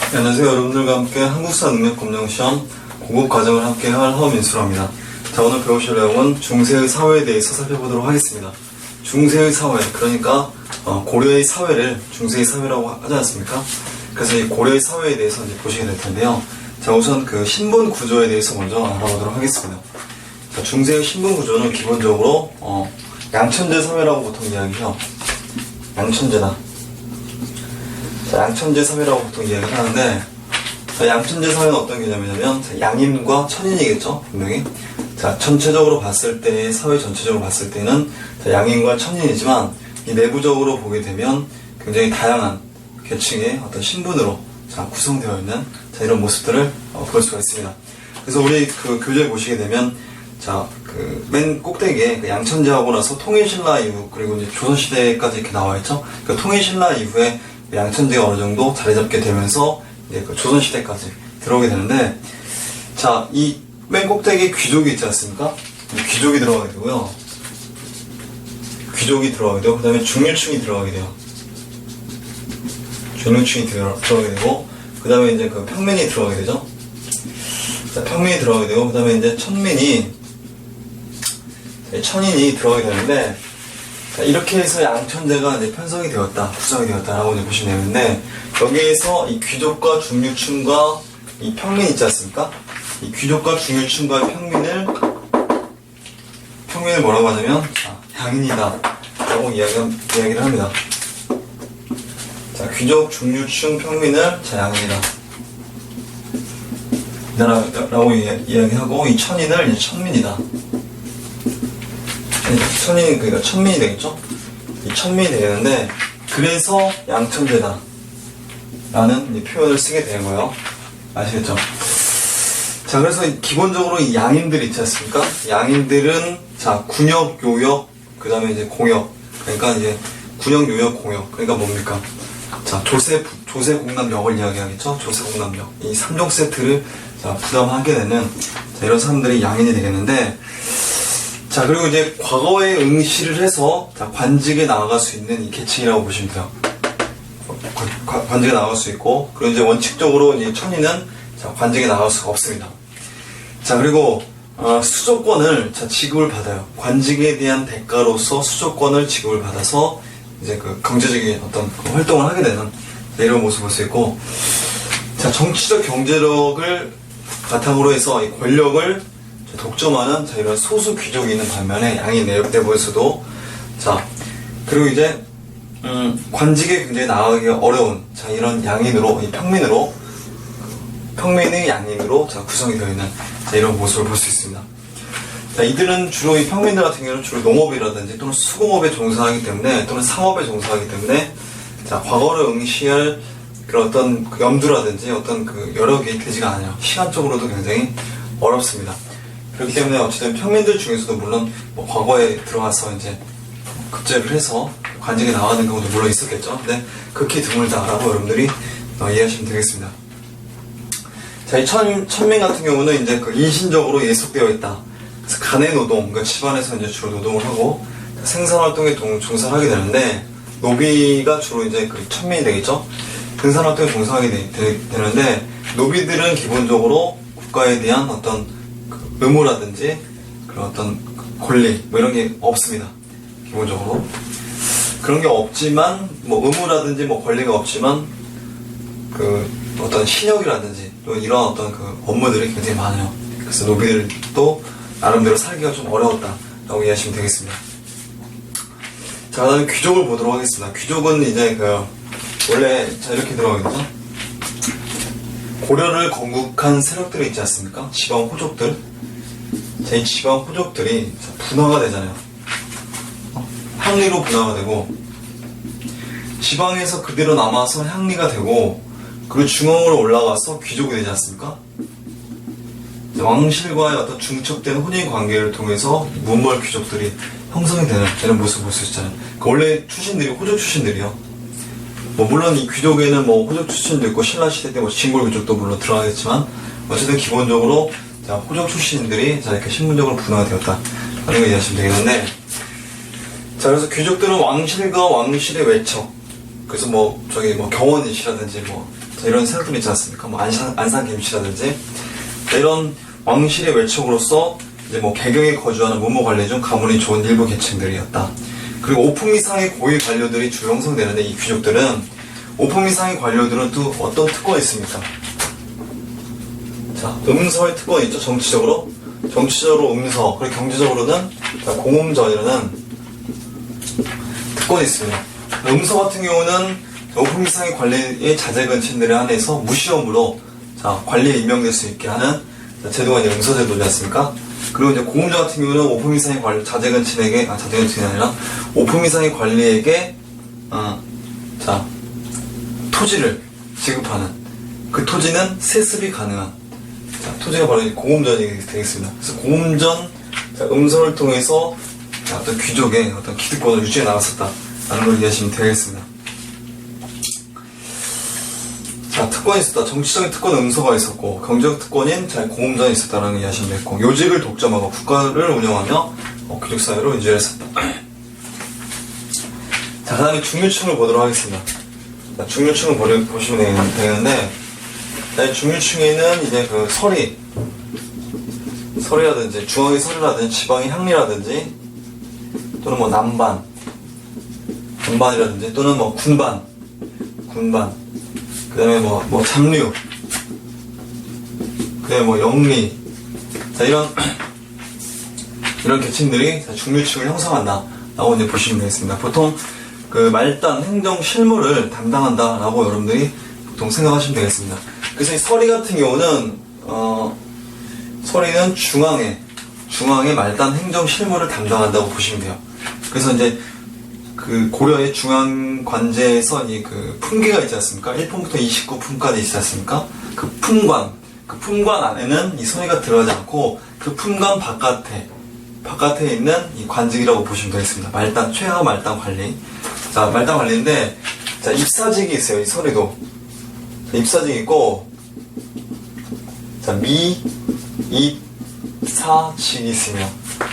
안녕하세요. 여러분들과 함께 한국사 능력 검정 시험 고급 과정을 함께 할 허민수라입니다. 자, 오늘 배우실 내용은 중세의 사회에 대해서 살펴보도록 하겠습니다. 중세의 사회, 그러니까 고려의 사회를 중세의 사회라고 하지 않습니까? 그래서 이 고려의 사회에 대해서 이제 보시게 될 텐데요. 자, 우선 그 신분 구조에 대해서 먼저 알아보도록 하겠습니다. 자, 중세의 신분 구조는 기본적으로 양천제 사회라고 보통 이야기해요. 양천제다. 자, 양천제 사회라고 보통 이야기를 하는데, 자, 양천제 사회는 어떤 개념이냐면 양인과 천인이겠죠, 분명히. 자, 전체적으로 봤을 때, 사회 전체적으로 봤을 때는 자, 양인과 천인이지만 이 내부적으로 보게 되면 굉장히 다양한 계층의 어떤 신분으로 자, 구성되어 있는 자, 이런 모습들을 볼 수가 있습니다. 그래서 우리 그 교재에 보시게 되면 자, 그 맨 꼭대기에 그 양천제하고 나서 통일신라 이후, 그리고 이제 조선시대까지 이렇게 나와 있죠. 그 통일신라 이후에 양천제가 어느 정도 자리 잡게 되면서 이제 그 조선시대까지 들어오게 되는데, 자, 이 맨 꼭대기 귀족이 있지 않습니까? 귀족이 들어가게 되고요. 귀족이 들어가게 되고, 그 다음에 중류층이 들어가게 돼요. 중류층이 들어가게 되고, 그 다음에 이제 그 평민이 들어가게 되죠. 자, 평민이 들어가게 되고, 그 다음에 이제 천인이 들어가게 되는데, 자, 이렇게 해서 양천제가 이제 편성이 되었다, 구성이 되었다라고 이제 보시면 되는데, 여기에서 이 귀족과 중류층과 이 평민 있지 않습니까? 이 귀족과 중류층과 평민을 뭐라고 하냐면, 양인이다 라고 이야기를 합니다. 자, 귀족, 중류층, 평민을 양인이다 라고 이야기하고, 이 천인을 이제 천민이다. 천인이 그러니까 천민이 되겠죠? 이 천민이 되는데, 그래서 양천제다 라는 이 표현을 쓰게 되는 거예요. 아시겠죠? 자, 그래서 기본적으로 이 양인들 있지 않습니까? 양인들은 자, 군역, 요역, 그 다음에 이제 공역. 그러니까 이제 군역, 요역, 공역. 그러니까 뭡니까? 자, 조세, 공납력을 이야기하겠죠? 조세, 공납력. 이 3종 세트를 자, 부담하게 되는 자, 이런 사람들이 양인이 되겠는데, 자, 그리고 이제 과거에 응시를 해서 자, 관직에 나아갈 수 있는 이 계층이라고 보시면 돼요. 관직에 나아갈 수 있고, 그리고 이제 원칙적으로 이제 천인은 자, 관직에 나갈 수가 없습니다. 자, 그리고 수조권을 자, 지급을 받아요. 관직에 대한 대가로서 수조권을 지급을 받아서 이제 그 경제적인 어떤 그 활동을 하게 되는 이런 모습을 볼 수 있고, 자, 정치적 경제력을 바탕으로 해서 이 권력을 독점하는 자, 이런 소수 귀족이 있는 반면에 양인 내부에서도 자, 그리고 이제 관직에 굉장히 나아가기가 어려운 자, 이런 양인으로, 이 평민의 양인으로 자, 구성이 되어 있는 자, 이런 모습을 볼 수 있습니다. 자, 이들은 주로 이 평민들 같은 경우는 주로 농업이라든지 또는 수공업에 종사하기 때문에, 또는 상업에 종사하기 때문에 자, 과거를 응시할 그런 어떤 그 염두라든지 어떤 그 여력이 되지가 않아요. 시간적으로도 굉장히 어렵습니다. 그렇기 때문에 어쨌든 평민들 중에서도 물론 뭐 과거에 들어가서 이제 급제를 해서 관직에 나가는 경우도 물론 있었겠죠. 근데 극히 드물다라고 여러분들이 이해하시면 되겠습니다. 자, 이 천민 같은 경우는 이제 그 인신적으로 예속되어 있다. 그래서 간의 노동, 그러니까 집안에서 이제 주로 노동을 하고 생산활동에 종사를 하게 되는데, 노비가 주로 이제 그 천민이 되겠죠. 생산활동에 종사하게 되는데, 노비들은 기본적으로 국가에 대한 어떤 그 의무라든지 그런 어떤 권리 뭐 이런 게 없습니다. 기본적으로 그런 게 없지만, 뭐 의무라든지 뭐 권리가 없지만 그 어떤 신역이라든지 또 이런 어떤 그 업무들이 굉장히 많아요. 그래서 노비들도 나름대로 살기가 좀 어려웠다라고 이해하시면 되겠습니다. 자, 그다음에 귀족을 보도록 하겠습니다. 귀족은 이제 그 원래 자, 이렇게 들어가겠죠. 고려를 건국한 세력들이 있지 않습니까? 지방 호족들. 자, 이 지방 호족들이 분화가 되잖아요. 향리로 분화가 되고, 지방에서 그대로 남아서 향리가 되고, 그리고 중앙으로 올라가서 귀족이 되지 않습니까? 왕실과의 어떤 중첩된 혼인 관계를 통해서 문벌 귀족들이 형성이 되는 이런 모습을 볼 수 있잖아요. 그 원래 출신들이 호족 출신들이요. 뭐 물론 이 귀족에는 뭐 호족 출신도 있고 신라 시대 때 뭐 진골 귀족도 물론 들어가겠지만, 어쨌든 기본적으로 자, 호족 출신들이 자, 이렇게 신분적으로 분화가 되었다 라는 걸 이해하시면 되겠는데, 자, 그래서 귀족들은 왕실과 왕실의 외척, 그래서 뭐 저기 뭐 경원이시라든지 뭐 이런 생각들이 있지 않습니까? 뭐 안산김씨라든지 이런 왕실의 외척으로서 이제 뭐 개경에 거주하는 문무 관리 중 가문이 좋은 일부 계층들이었다. 그리고 5품 이상의 고위 관료들이 주로 형성되는데 이 귀족들은 5품 이상의 관료들은 또 어떤 특권이 있습니까? 자, 음서의 특권이 있죠. 정치적으로 음서, 그리고 경제적으로는 공음전이라는 특권이 있습니다. 음서 같은 경우는 5품 이상의 관리의 자제근친들에 한해서 무시험으로 관리에 임명될 수 있게 하는 제도가 이제 음서제도지 않습니까? 그리고 이제 공음전 같은 경우는 5품 이상의 자제근친이 아니라 5품 이상의 관리에게 토지를 지급하는, 그 토지는 세습이 가능한 토지가 바로 공음전이 되겠습니다. 그래서 공음전 음서를 통해서 어떤 귀족의 어떤 기득권을 유지해 나갔었다라는 걸 이해하시면 되겠습니다. 자, 특권이 있었다. 정치적인 특권은 음서가 있었고, 경제적 특권인 공음전이 있었다는 걸 이해하시면 되겠고, 요직을 독점하고 국가를 운영하며 귀족사회로 유지했었다. 자, 그 다음에 중류층을 보도록 하겠습니다. 자, 중류층을 보시면 되는데, 중류층에는 이제 그 서리라든지, 중앙의 서리라든지, 지방의 향리라든지, 또는 뭐 남반이라든지, 또는 뭐 군반, 그 다음에 뭐 잡류, 그 다음에 뭐 영리, 자, 이런 계층들이 중류층을 형성한다 라고 이제 보시면 되겠습니다. 보통 그 말단, 행정, 실무를 담당한다 라고 여러분들이 보통 생각하시면 되겠습니다. 그래서 이 서리 같은 경우는 서리는 중앙의 말단, 행정, 실무를 담당한다고 보시면 돼요. 그래서 이제 그 고려의 중앙 관제에서 이 그 품계가 있지 않습니까? 1품부터 29품까지 있지 않습니까? 그 품관 안에는 이 서리가 들어가지 않고 그 품관 바깥에 있는 이 관직이라고 보시면 되겠습니다. 최하 말단 관리. 자, 말단 관리인데, 자, 입사직이 있어요. 이 서리도. 자, 입사직이 있고, 자, 입사직이 있으며,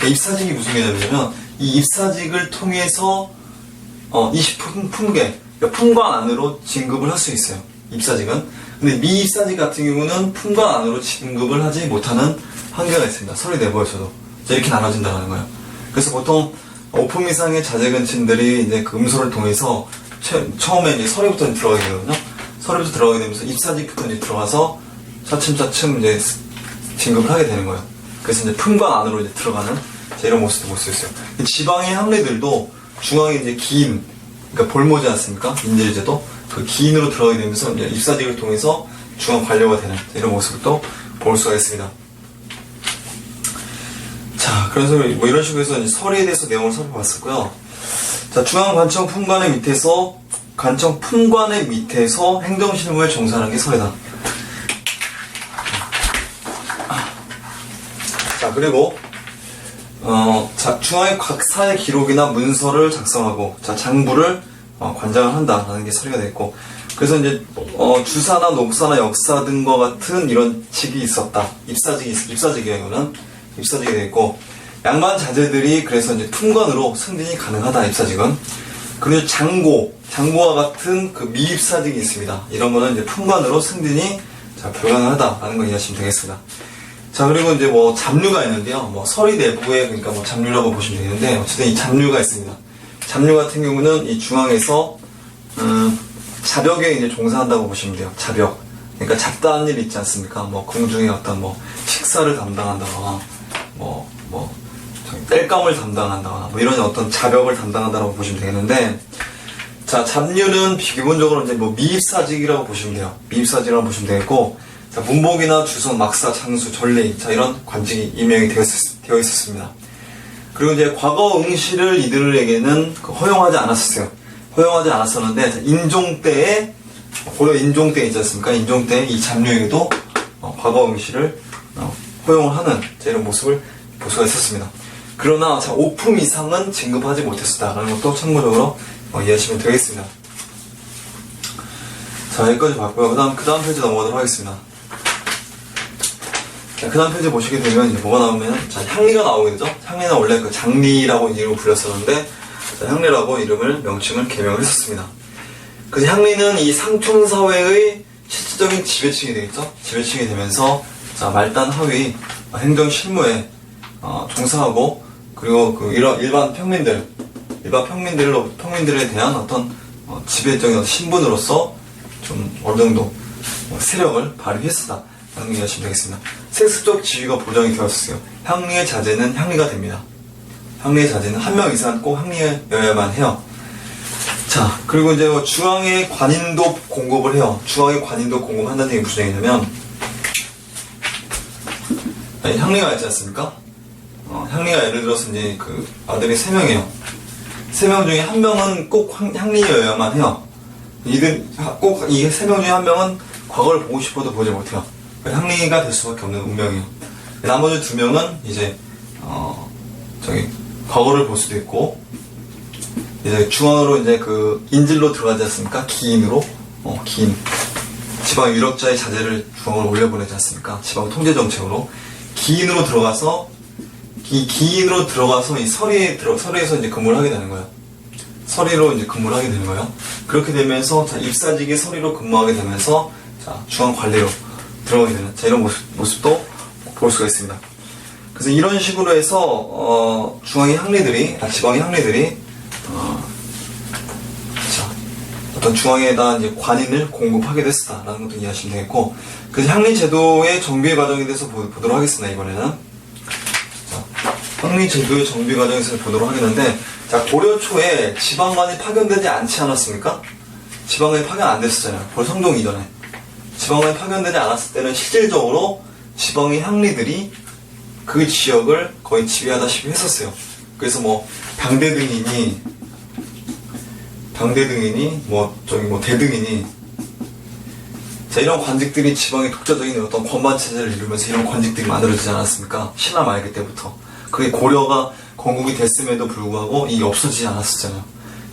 입사직이 무슨 개념이냐면, 이 입사직을 통해서 20품계, 그러니까 품관 안으로 진급을 할 수 있어요. 입사직은. 근데 미입사직 같은 경우는 품관 안으로 진급을 하지 못하는 한계가 있습니다. 서리 내부에서도. 이렇게 나눠진다는 거예요. 그래서 보통 5품 이상의 자제근친들이 이제 그 음소를 통해서 처음에 이제 서리부터 들어가게 되거든요. 서리부터 들어가게 되면서 입사직부터 이제 들어가서 차츰 이제 진급을 하게 되는 거예요. 그래서 이제 품관 안으로 이제 들어가는 이런 모습도 볼 수 있어요. 지방의 항례들도 중앙에 이제 기인, 그러니까 볼모지 않습니까? 인질제도. 그 기인으로 들어가게 되면서 이제 입사직을 통해서 중앙 관료가 되는 이런 모습도 볼 수가 있습니다. 자, 그래서 뭐 이런 식으로 해서 이제 서리에 대해서 내용을 살펴봤었고요. 자, 중앙 관청 품관의 밑에서 행정실무에 종사하는 게 서리다. 자, 그리고 중앙의 각 사의 기록이나 문서를 작성하고, 장부를 관장을 한다라는 게 서리가 됐고, 그래서 이제 주사나 녹사나 역사 등과 같은 이런 직이 있었다. 입사직이에요. 이거는 입사직이 됐고, 양반 자제들이 그래서 이제 품관으로 승진이 가능하다. 입사직은. 그리고 장고와 같은 그 미입사직이 있습니다. 이런 거는 이제 품관으로 승진이 불가능하다라는 걸 이해하시면 되겠습니다. 자, 그리고 이제 뭐 잡류가 있는데요. 뭐 서리 내부에, 그러니까 뭐 잡류라고 보시면 되는데, 어쨌든 이 잡류가 있습니다. 잡류 같은 경우는 이 중앙에서 자벽에 이제 종사한다고 보시면 돼요. 자벽. 그러니까 잡다한 일 있지 않습니까? 뭐 궁중의 어떤 뭐 식사를 담당한다거나 땔감을 담당한다거나 뭐 이런 어떤 자벽을 담당한다고 보시면 되겠는데, 자, 잡류는 기본적으로 이제 뭐 미입사직이라고 보시면 돼요. 미입사직이라고 보시면 되겠고, 자, 문복이나 주선, 막사, 장수, 전리, 자, 이런 관직이 임명이 되어 있었습니다. 그리고 이제 과거 응시를 이들에게는 허용하지 않았었어요. 허용하지 않았었는데, 인종 때에, 고려 인종 때 있지 않습니까? 인종 때 이 잡류에게도 과거 응시를 허용을 하는 이런 모습을 볼 수가 있었습니다. 그러나 5품 이상은 진급하지 못했었다라는 것도 참고적으로 이해하시면 되겠습니다. 자, 여기까지 봤고요. 그 다음 페이지 넘어가도록 하겠습니다. 자, 그 다음 페이지 보시게 되면 이제 뭐가 나오면, 자, 향리가 나오게 되죠. 향리는 원래 그 장리라고 이름을 불렸었는데, 자, 향리라고 명칭을 개명을 했었습니다. 그래서 향리는 이 상촌사회의 실질적인 지배층이 되겠죠. 지배층이 되면서 자, 말단 하위 행정 실무에 종사하고, 그리고 그 일반 평민들에 대한 어떤 지배적인 신분으로서 좀 어느 정도 세력을 발휘했었다 라는 걸 이해하시면 되겠습니다. 세습적 지위가 보장이 되었어요. 향리의 자제는 향리가 됩니다. 향리의 자제는 한 명 이상 꼭 향리여야만 해요. 자, 그리고 이제 중앙의 관인도 공급을 해요. 중앙의 관인도 공급한다는 얘기 무슨 얘기냐면, 향리가 있지 않습니까? 향리가 예를 들어서 이제 그 아들이 3명이에요. 3명 중에 1명은 꼭 향리여야만 해요. 꼭 이 3명 중에 1명은 과거를 보고 싶어도 보지 못해요. 향리가 될 수밖에 없는 운명이에요. 나머지 2명은 이제 과거를 볼 수도 있고, 이제 중앙으로 이제 그 인질로 들어가지 않습니까? 기인으로 기인, 지방 유력자의 자제를 중앙으로 올려보내지 않습니까? 지방 통제 정책으로 기인으로 들어가서 이 서리에서 이제 근무를 하게 되는 거예요. 서리로 이제 근무를 하게 되는 거예요. 그렇게 되면서 자, 입사직이 서리로 근무하게 되면서 자, 중앙 관리로 들어가게 되는 자, 이런 모습도 볼 수가 있습니다. 그래서 이런 식으로 해서 지방의 향리들이 어떤 중앙에다 이제 관인을 공급하게 됐다라는 것도 이해하시면 되겠고, 그래서 향리 제도의 정비 과정에 대해서 보도록 하겠습니다. 이번에는 자, 향리 제도의 정비 과정에 대해서 보도록 하겠는데, 자, 고려 초에 지방관이 파견되지 않지 않았습니까? 지방관이 파견 안 됐었잖아요. 고려 성종 이전에 지방관이 파견되지 않았을 때는 실질적으로 지방의 향리들이 그 지역을 거의 지배하다시피 했었어요. 그래서 뭐 당대등이니 대등이니 자, 이런 관직들이 지방의 독자적인 어떤 권반 체제를 이루면서 이런 관직들이 만들어지지 않았습니까? 신라 말기 때부터. 그게 고려가 건국이 됐음에도 불구하고 이게 없어지지 않았었잖아요.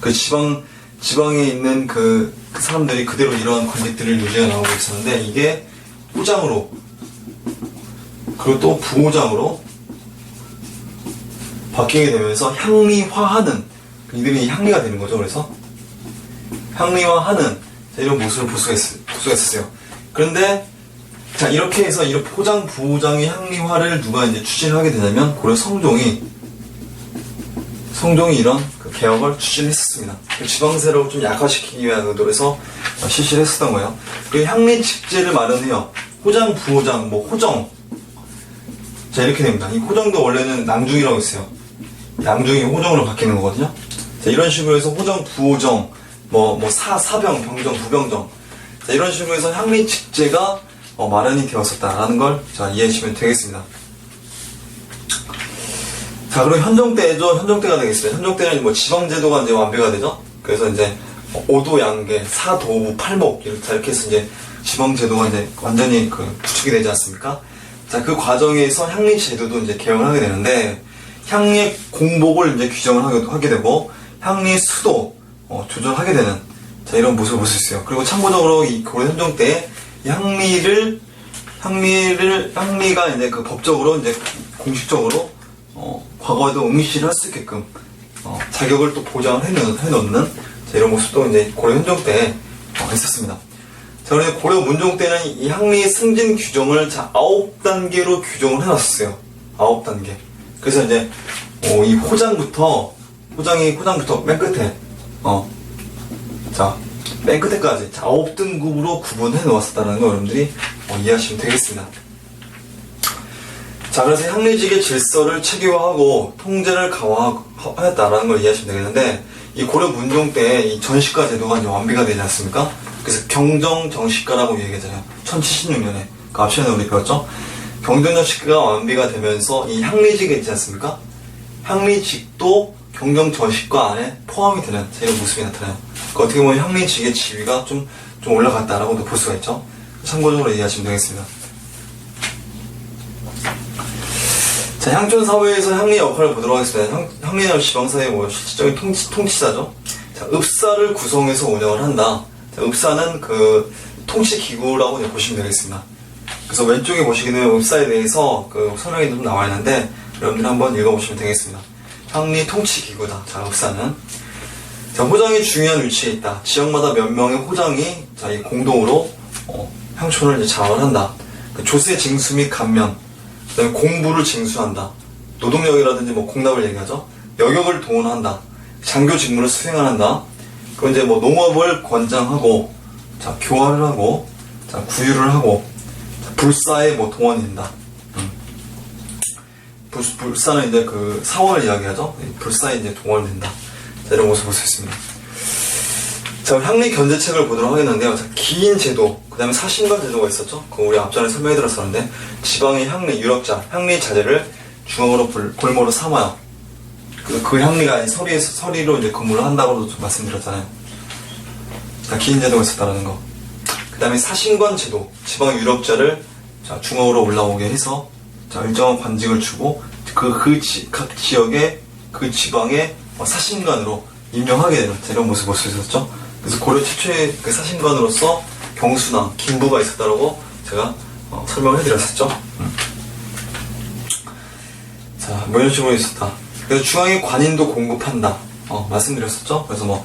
그 지방에 있는 그 사람들이 그대로 이러한 관직들을 유지해 나오고 있었는데, 이게 후장으로 그리고 또 부호장으로 바뀌게 되면서 향리화하는, 이들이 향리가 되는 거죠. 그래서 향리화하는 이런 모습을 볼 수가 있었어요. 그런데 자, 이렇게 해서 이런 포장 부호장의 향리화를 누가 이제 추진을 하게 되냐면 고려 성종이 이런 그 개혁을 추진했었습니다. 그 지방세력을 좀 약화시키기 위한 의도로 해서 실시를 했었던 거예요. 그리고 향리 직제를 마련해요. 호장, 부호장, 호정. 자, 이렇게 됩니다. 이 호정도 원래는 낭중이라고 있어요. 낭중이 호정으로 바뀌는 거거든요. 자, 이런 식으로 해서 호정, 부호정, 사병, 병정, 부병정. 자, 이런 식으로 해서 향리 직제가 마련이 되었었다라는 걸 자, 이해하시면 되겠습니다. 자, 그리고 현종때죠. 현종때가 되겠습니다. 현종때는 지방제도가 이제 완비가 되죠. 그래서 이제 오도양계, 사도부, 팔목 이렇게 해서 이제 지방제도가 이제 완전히 구축이 되지 않습니까? 자, 그 과정에서 향리 제도도 이제 개혁을 하게 되는데, 향리의 공복을 이제 규정을 하게 되고, 향리 수도 조절하게 되는 자, 이런 모습을 볼 수 있어요. 그리고 참고적으로 이 고려 현종 때 향리가 이제 그 법적으로 이제 공식적으로 과거에도 응시를 할 수 있게끔 자격을 또 보장을 해놓는 자, 이런 모습도 이제 고려 현종 때 있었습니다. 자, 그래서 고려 문종 때는 이 향리 승진 규정을 9단계로 규정을 해놨었어요. 9단계. 그래서 이제 이 호장부터 맨 끝에 맨 끝에까지 9등급으로 구분해 놓았었다는 거 여러분들이 이해하시면 되겠습니다. 자, 그래서 향리직의 질서를 체계화하고 통제를 강화하였다라는 걸 이해하시면 되겠는데, 이 고려 문종 때 이 전시가 제도가 이제 완비가 되지 않습니까? 그래서 경정정시가라고 얘기하잖아요. 1076년에. 그 앞전에 우리 배웠죠? 경정정시가가 완비가 되면서 이 향리직이 있지 않습니까? 향리직도 경정정시가 안에 포함이 되는 이런 모습이 나타나요. 그러니까 어떻게 보면 향리직의 지위가 좀 올라갔다라고도 볼 수가 있죠. 참고적으로 이해하시면 되겠습니다. 자, 향촌사회에서 향리 역할을 보도록 하겠습니다. 향리는 지방사회의 실질적인 통치자죠. 자, 읍사를 구성해서 운영을 한다. 자, 읍사는 그 통치기구라고 보시면 되겠습니다. 그래서 왼쪽에 보시기는 읍사에 대해서 그 설명이 좀 나와 있는데, 여러분들 한번 읽어보시면 되겠습니다. 향리 통치기구다. 자, 읍사는. 자, 호장이 중요한 위치에 있다. 지역마다 몇 명의 호장이 자, 이 공동으로 향촌을 이제 장악을 한다. 조세 징수 및 감면, 그다음에 공부를 징수한다. 노동력이라든지 뭐 공납을 얘기하죠. 여격을 동원한다. 장교 직무를 수행한다. 그리고 이제 뭐 농업을 권장하고, 자, 교화를 하고, 자, 구유를 하고, 자, 불사에 뭐 동원이 된다. 불사는 이제 그 사원을 이야기하죠. 불사에 이제 동원이 된다. 자, 이런 모습을 볼 수 있습니다. 자, 향리 견제책을 보도록 하겠는데요. 자, 기인 제도, 그 다음에 사신관 제도가 있었죠. 그거 우리 앞전에 설명해 드렸었는데, 지방의 향리, 유력자, 향리 자재를 중앙으로 골모로 삼아요. 그 향리가 아닌 서리로 이제 근무를 한다고도 좀 말씀드렸잖아요. 자, 기인 제도가 있었다는 거. 그 다음에 사신관 제도, 지방 유력자를 자, 중앙으로 올라오게 해서 자, 일정한 관직을 주고 각 지역의 그 지방의 사신관으로 임명하게 되는 이런 모습을 볼 수 있었죠. 그래서 고려 최초의 그 사신관으로서 경수나 김부가 있었다라고 제가 설명을 해드렸었죠. 자, 뭐 이런 식으로 있었다. 그래서 중앙에 관인도 공급한다. 말씀드렸었죠. 그래서 뭐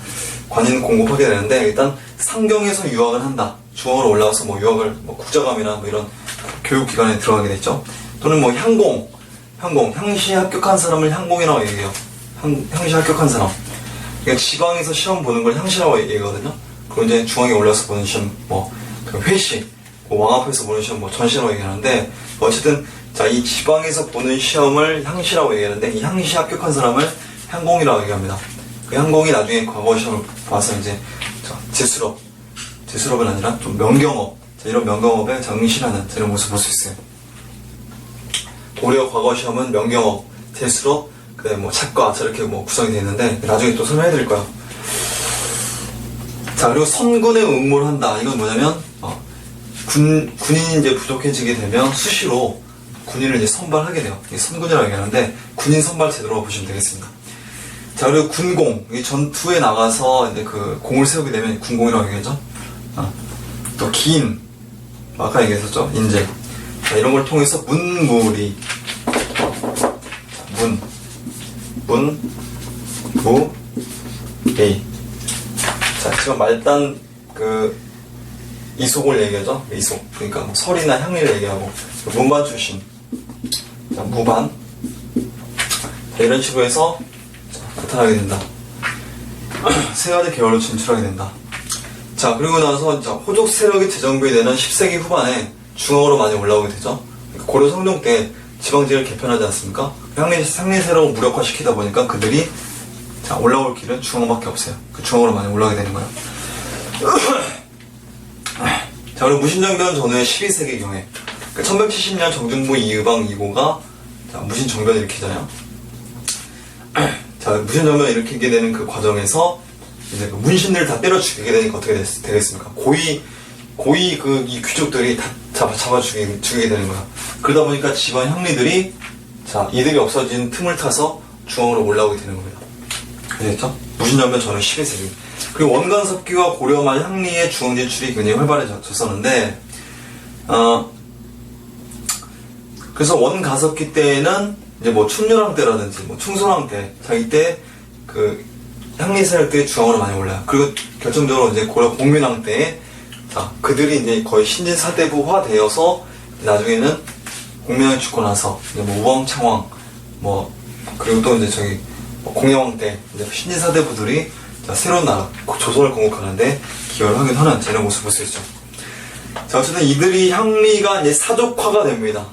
관인 공급하게 되는데 일단 상경에서 유학을 한다. 중앙으로 올라와서 뭐 유학을 뭐 국자감이나 뭐 이런 교육기관에 들어가게 됐죠. 또는 뭐 향시에 합격한 사람을 향공이라고 얘기해요. 향시에 합격한 사람. 그러니까 지방에서 시험 보는 걸 향시라고 얘기하거든요. 그리고 이제 중앙에 올라와서 보는 시험, 뭐, 회시, 뭐 왕 앞에서 보는 시험, 뭐 전시라고 얘기하는데, 어쨌든, 자, 이 지방에서 보는 시험을 향시라고 얘기하는데, 이 향시 합격한 사람을 향공이라고 얘기합니다. 그 향공이 나중에 과거 시험을 봐서 이제, 제수업은 아니라 좀 명경업, 자, 이런 명경업에 응시하는 이런 모습을 볼 수 있어요. 고려 과거 시험은 명경업, 제수업, 그다음에 뭐 착과 저렇게 뭐 구성이 되어 있는데 나중에 또 설명해 드릴 거예요. 자, 그리고 선군에 응모를 한다. 이건 뭐냐면 군인이 이제 부족해지게 되면 수시로 군인을 이제 선발하게 돼요. 이게 선군이라고 얘기하는데 군인 선발 제도라고 보시면 되겠습니다. 자, 그리고 군공, 이 전투에 나가서 이제 그 공을 세우게 되면 군공이라고 얘기하죠. 또 기인, 아까 얘기했었죠. 인재. 자, 이런 걸 통해서 문무리, 리. 자, 지금 말단 이속을 얘기하죠. 이속. 그러니까 뭐 설이나 향리를 얘기하고 문반 출신. 자, 무반. 자, 이런 식으로 해서 나타나게 된다. 세 가지 계열로 진출하게 된다. 자, 그리고 나서 호족 세력이 재정비되는 10세기 후반에 중앙으로 많이 올라오게 되죠. 그러니까 고려 성종 때 지방직을 개편하지 않습니까? 향리 세력을 무력화시키다 보니까 그들이 자, 올라올 길은 중앙밖에 없어요. 그 중앙으로 많이 올라오게 되는 거예요. 자, 그리고 무신정변 전후의 12세기경에 1170년 정중부 이의방 이고가 자, 무신정변을 일으키잖아요. 자, 무신정변을 일으키게 되는 그 과정에서 이제 그 문신들을 다 때려 죽이게 되니까 어떻게 되겠습니까? 고위 이 귀족들이 다 잡아 죽이게 되는 거야. 그러다 보니까 지방 향리들이 자, 이들이 없어진 틈을 타서 중앙으로 올라오게 되는 겁니다. 아시겠죠? 무신정변 전후 12세기. 그리고 원간섭기와 고려 말 향리의 중앙 진출이 굉장히 활발해졌었는데, 그래서 원가섭기 때에는 이제 뭐 춘렬왕 때라든지 뭐 충선왕 때, 자, 이때 그 향리 세력들이 중앙으로 많이 올라요. 그리고 결정적으로 이제 고려 공민왕 때에 자, 그들이 이제 거의 신진사대부화 되어서 나중에는 공민왕이 죽고 나서 이제 뭐 우왕, 창왕, 뭐 그리고 또 이제 공예왕 때 이제 신진사대부들이 자, 새로운 나라 조선을 건국하는데 기여를 하긴 하는 이런 모습을 볼 수 있죠. 자, 어쨌든 이들이 향리가 이제 사족화가 됩니다.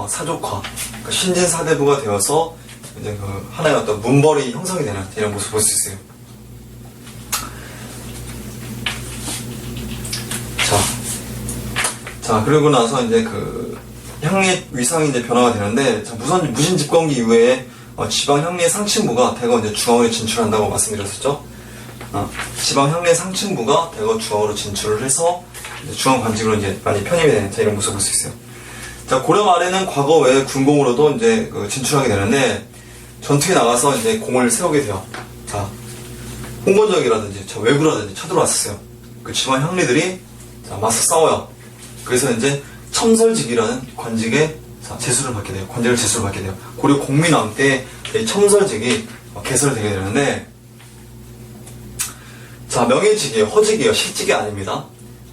사족화. 그러니까 신진사대부가 되어서 이제 그 하나의 어떤 문벌이 형성이 되는 이런 모습을 볼 수 있어요. 자, 그리고 나서 이제 그 향리의 위상이 이제 변화가 되는데, 자, 무신 집권기 이후에 지방 향리의 상층부가 대거 이제 중앙으로 진출한다고 말씀드렸었죠. 지방 향리의 상층부가 대거 중앙으로 진출을 해서 이제 중앙 관직으로 이제 많이 편입이 되는 이런 모습을 볼 수 있어요. 자, 고려 말에는 과거 외에 군공으로도 이제 진출하게 되는데 전투에 나가서 이제 공을 세우게 돼요. 자, 홍건적이라든지 왜구라든지 쳐들어왔었어요. 그 지방 향리들이 자, 맞서 싸워요. 그래서 이제 첨설직이라는 관직에 제수를 받게 돼요. 관직을 제수를 받게 돼요. 고려 공민왕 때 첨설직이 개설되게 되는데, 자, 명예직이에요. 허직이에요. 실직이 아닙니다.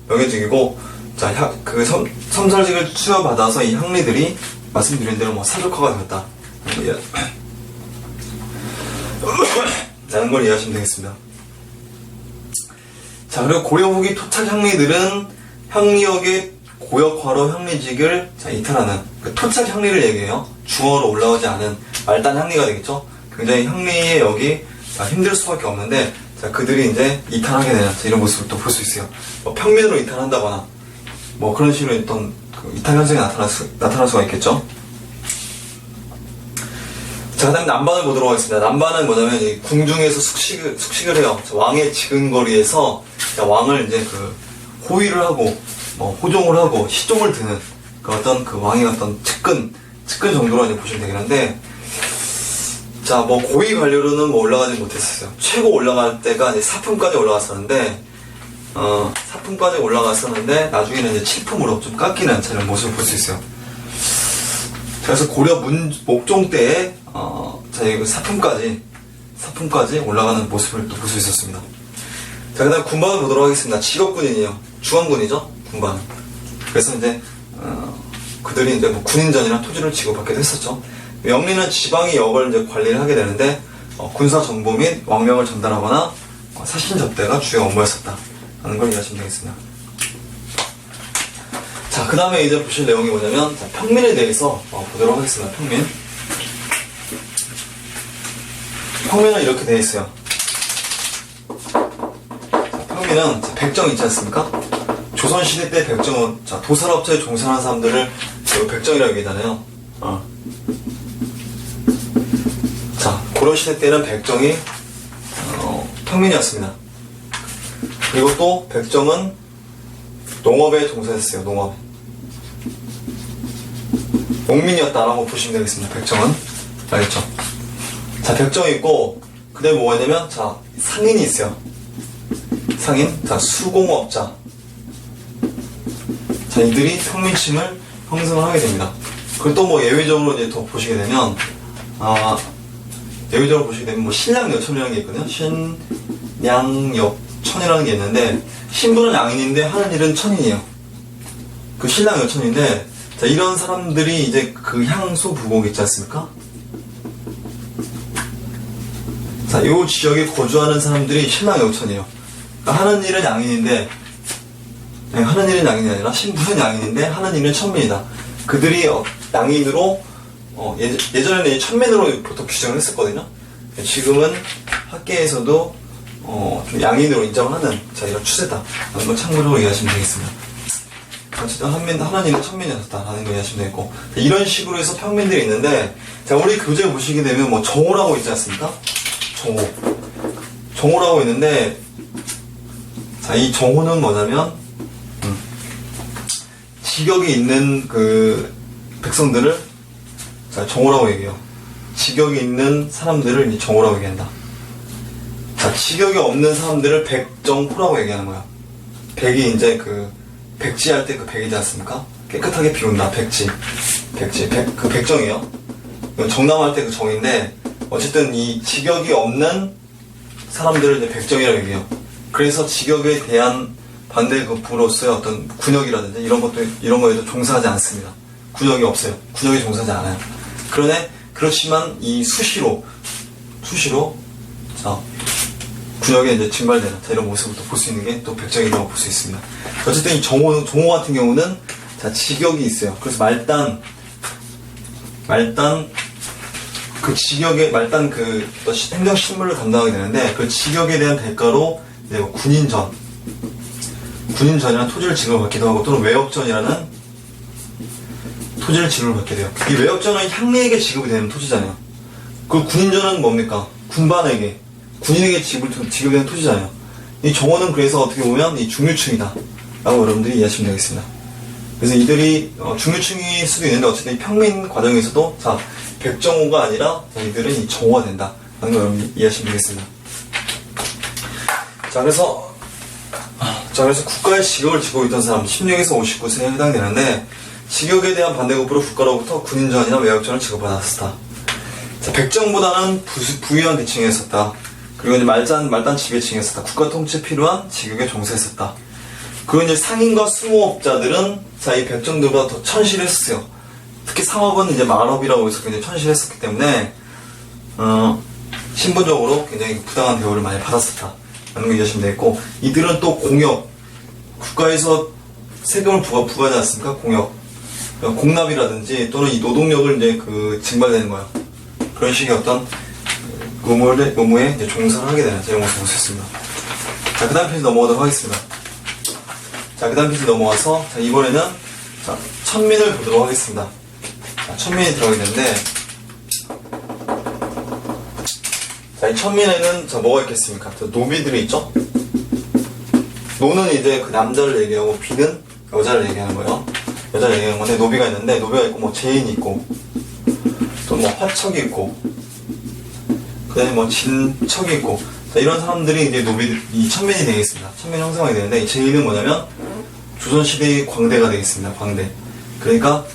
명예직이고, 자, 섬설직을 수여받아서 이 향리들이 말씀드린 대로 뭐 사족화가 되었다. 라는 걸 이해하시면 되겠습니다. 자, 그리고 고려 후기 토착 향리들은 향리역의 고역화로 향리직을 이탈하는 그 토착 향리를 얘기해요. 중어로 올라오지 않은 말단 향리가 되겠죠. 굉장히 향리의 역이 힘들 수밖에 없는데, 자, 그들이 이제 이탈하게 되는 이런 모습을 또 볼 수 있어요. 뭐 평민으로 이탈한다거나 뭐 그런 식으로 어떤 그 이탈 현상이 나타날 수가 있겠죠. 자, 그 다음에 남반을 보도록 하겠습니다. 남반은 뭐냐면 이 궁중에서 숙식을 해요. 왕의 지근거리에서 왕을 이제 그 호위를 하고 뭐 호종을 하고 시종을 드는 그 어떤 그 왕의 어떤 측근 정도로 이제 보시면 되겠는데, 자, 뭐 고위 관료로는 뭐 올라가지 못했었어요. 최고 올라갈 때가 이제 사품까지 올라갔었는데, 사품까지 올라갔었는데 나중에는 이제 칠품으로 좀 깎이는 이런 모습을 볼 수 있어요. 그래서 고려 목종 때에 자, 이 사품까지 올라가는 모습을 또 볼 수 있었습니다. 자, 그다음 군반을 보도록 하겠습니다. 직업군인이에요. 중앙군이죠, 군반. 그래서 이제 그들이 이제 뭐 군인전이나 토지를 지급받기도 했었죠. 영리는 지방의 역을 이제 관리를 하게 되는데, 군사 정보 및 왕명을 전달하거나 사신 접대가 주요 업무였었다 하는 걸 이해하시면 되겠습니다. 자, 그 다음에 이제 보실 내용이 뭐냐면, 자, 평민에 대해서 보도록 하겠습니다. 평민은 이렇게 되어 있어요. 자, 평민은 백정 있지 않습니까? 조선시대 때 백정은, 자, 도살업체에 종사하는 사람들을 백정이라고 얘기하잖아요. 자, 고려시대 때는 백정이 평민이었습니다. 그리고 또 백정은 농업에 종사했어요. 농민이었다라고 보시면 되겠습니다. 백정은. 알겠죠? 자, 백정이 있고, 그 다음에 뭐가 있냐면, 자, 상인이 있어요. 상인. 자, 수공업자. 자, 이들이 평민층을 형성을 하게 됩니다. 그리고 또 뭐 예외적으로 이제 더 보시게 되면, 뭐 신량여천이라는 게 있거든요. 신량여천이라는 게 있는데, 신부는 양인인데 하는 일은 천인이에요. 그 신량여천인데, 자, 이런 사람들이 이제 그 향수 부곡 있지 않습니까? 자, 이 지역에 거주하는 사람들이 신랑여천이에요. 그러니까 하는 일은 양인인데, 하는 일은 양인이 아니라 신부는 양인인데 하는 일은 천민이다. 그들이 양인으로 예전에는 천민으로 보통 규정을 했었거든요. 지금은 학계에서도 좀 양인으로 인정을 하는 이런 추세다 라는 걸 참고로 이해하시면 되겠습니다. 어쨌든 하는 일은 천민이었다라는 걸 이해하시면 되겠고, 이런 식으로 해서 평민들이 있는데, 자, 우리 교재 보시게 되면 뭐 정호라고 있지 않습니까? 정호라고 있는데, 자, 이 정호는 뭐냐면 직역이 있는 그 백성들을 자, 정호라고 얘기해요. 직역이 있는 사람들을 이제 정호라고 얘기한다. 자, 직역이 없는 사람들을 백정호라고 얘기하는 거야. 백이 이제 그 백지할 때 그 백이지 않습니까? 깨끗하게 비운다. 그 백정이에요. 정남할 때 그 정인데, 어쨌든 이 직역이 없는 사람들을 이제 백정이라고 얘기해요. 그래서 직역에 대한 반대급부로서의 어떤 군역이라든지 이런 거에도 종사하지 않습니다. 군역이 없어요. 군역에 종사하지 않아요. 그렇지만 이 수시로 자, 군역에 이제 증발되는 이런 모습을 또 볼 수 있는 게 또 백정이라고 볼 수 있습니다. 어쨌든 이 정호 같은 경우는 자, 직역이 있어요. 그래서 말단 그 직역에 말단 그 행정 실무를 담당하게 되는데, 그 직역에 대한 대가로 이제 뭐 군인전이라는 토지를 지급받기도 하고, 또는 외역전이라는 토지를 지급받게 돼요. 이 외역전은 향리에게 지급이 되는 토지잖아요. 그 군인전은 뭡니까? 군인에게 지급되는 토지잖아요. 이 정호는 그래서 어떻게 보면 이 중류층이다 라고 여러분들이 이해하시면 되겠습니다. 그래서 이들이 중류층일 수도 있는데, 어쨌든 이 평민 과정에서도 자, 백정호가 아니라 이들은 이 정호가 된다 라는 걸 여러분이 이해하시면 되겠습니다. 자, 그래서 국가의 직역을 지고 있던 사람 16에서 59세에 해당되는데, 직역에 대한 반대급부로 국가로부터 군인전이나 외역전을 지급받았었다. 자, 백정보다는 부유한 계층이었었다. 그리고 이제 말단 지배층이었었다. 국가 통치에 필요한 직역에 종사했었다. 그리고 이제 상인과 수공업자들은 자, 이 백정들보다 더 천실했어요. 특히 상업은 이제 만업이라고 해서 굉장히 천실했었기 때문에, 신분적으로 굉장히 부당한 대우를 많이 받았었다. 라는 거 이해하시면 되겠고, 이들은 또 공역, 국가에서 세금을 부과하지 않습니까? 공역. 공납이라든지 또는 이 노동력을 이제 증발되는 거야. 그런 식의 어떤 의무에 이제 종사를 하게 되는 이런 것을 볼 수 있습니다. 자, 그 다음 페이지 넘어가도록 하겠습니다. 자, 그 다음 페이지 넘어가서, 자, 이번에는, 자, 천민을 보도록 하겠습니다. 자, 천민이 들어가게 되는데, 자, 이 천민에는, 자, 뭐가 있겠습니까? 자, 노비들이 있죠? 노는 이제 그 남자를 얘기하고, 비는 여자를 얘기하는 거예요. 여자를 얘기하는 건데, 노비가 있는데, 노비가 있고, 뭐, 제인이 있고, 또 뭐, 화척이 있고, 그 다음에 뭐, 진척이 있고, 자, 이런 사람들이 이제 이 천민이 되겠습니다. 천민이 형성하게 되는데, 이 제인은 뭐냐면, 조선시대의 광대가 되겠습니다. 광대. 그러니까,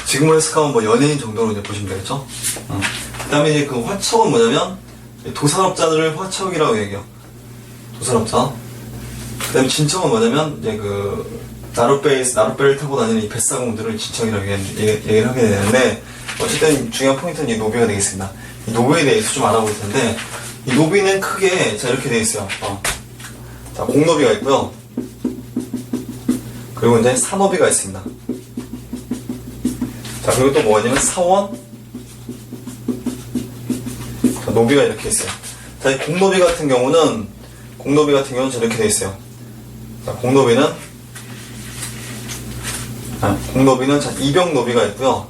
지금으로 해석하면 뭐, 연예인 정도로 이제 보시면 되겠죠? 그 다음에 이제 그 화척은 뭐냐면, 도산업자들을 화척이라고 얘기해요. 도산업자. 그 다음에 진척은 뭐냐면, 이제 나룻배를 타고 다니는 이 뱃사공들을 진척이라고 얘기를 하게 되는데, 어쨌든 중요한 포인트는 이 노비가 되겠습니다. 이 노비에 대해서 좀 알아볼 텐데, 이 노비는 크게, 자, 이렇게 되어 있어요. 자, 공노비가 있고요. 그리고 이제 사노비가 있습니다. 자, 그리고 또 뭐가 있냐면, 사원, 자, 노비가 이렇게 있어요. 자, 이 공노비 같은 경우는 이렇게 되어 있어요. 자, 공노비는 자, 이병노비가 있고요.